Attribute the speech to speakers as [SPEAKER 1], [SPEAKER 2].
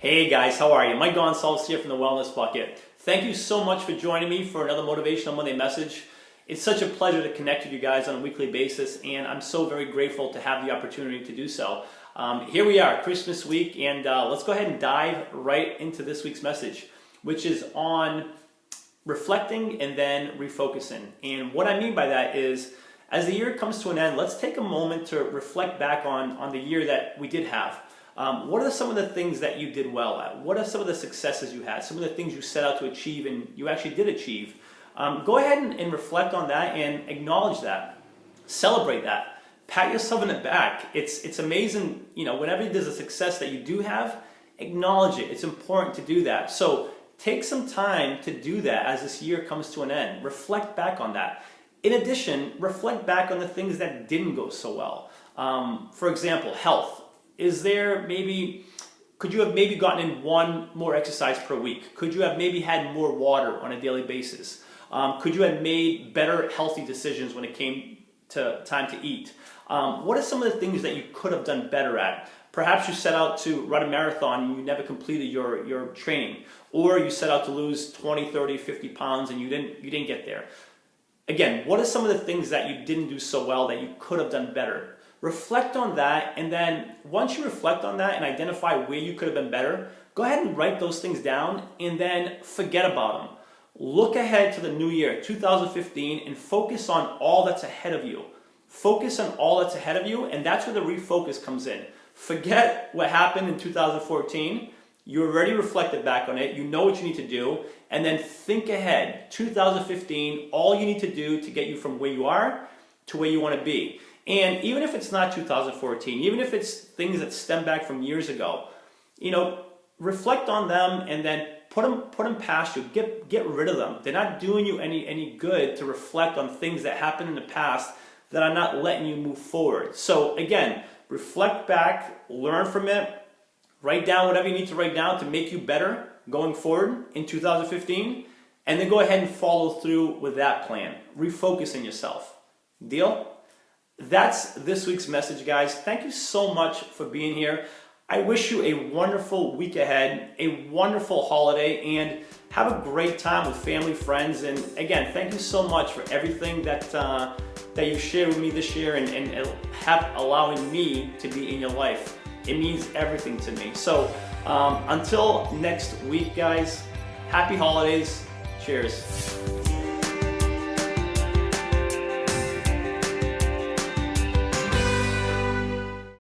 [SPEAKER 1] Hey guys, how are you? Mike Gonsalves here from the Wellness Bucket. Thank you so much for joining me for another Motivational Monday message. It's such a pleasure to connect with you guys on a weekly basis, and I'm so very grateful to have the opportunity to do so. Here we are, Christmas week, and let's go ahead and dive right into this week's message, which is on reflecting and then refocusing. And what I mean by that is, as the year comes to an end, let's take a moment to reflect back on the year that we did have. What are some of the things that you did well at? What are some of the successes you had? Some of the things you set out to achieve and you actually did achieve. Go ahead and reflect on that and acknowledge that. Celebrate that. Pat yourself on the back. It's amazing, whenever there's a success that you do have, acknowledge it. It's important to do that. So take some time to do that as this year comes to an end. Reflect back on that. In addition, reflect back on the things that didn't go so well. For example, health. Could you have maybe gotten in one more exercise per week? Could you have maybe had more water on a daily basis? Could you have made better healthy decisions when it came to time to eat? What are some of the things that you could have done better at? Perhaps you set out to run a marathon and you never completed your training. Or you set out to lose 20, 30, 50 pounds and you didn't get there. Again, what are some of the things that you didn't do so well that you could have done better? Reflect on that, and then once you reflect on that and identify where you could have been better, go ahead and write those things down and then forget about them. Look ahead to the new year, 2015, and focus on all that's ahead of you. Focus on all that's ahead of you, and that's where the refocus comes in. Forget what happened in 2014. You already reflected back on it. You know what you need to do, and then think ahead. 2015, all you need to do to get you from where you are to where you want to be. And even if it's not 2014, even if it's things that stem back from years ago, reflect on them and then put them past you. Get rid of them. They're not doing you any good to reflect on things that happened in the past that are not letting you move forward. So again, reflect back, learn from it, write down whatever you need to write down to make you better going forward in 2015, and then go ahead and follow through with that plan. Refocus on yourself. Deal? That's this week's message, guys. Thank you so much for being here. I wish you a wonderful week ahead, a wonderful holiday, and have a great time with family, friends. And again, thank you so much for everything that you shared with me this year and allowing me to be in your life. It means everything to me. So until next week, guys, happy holidays. Cheers.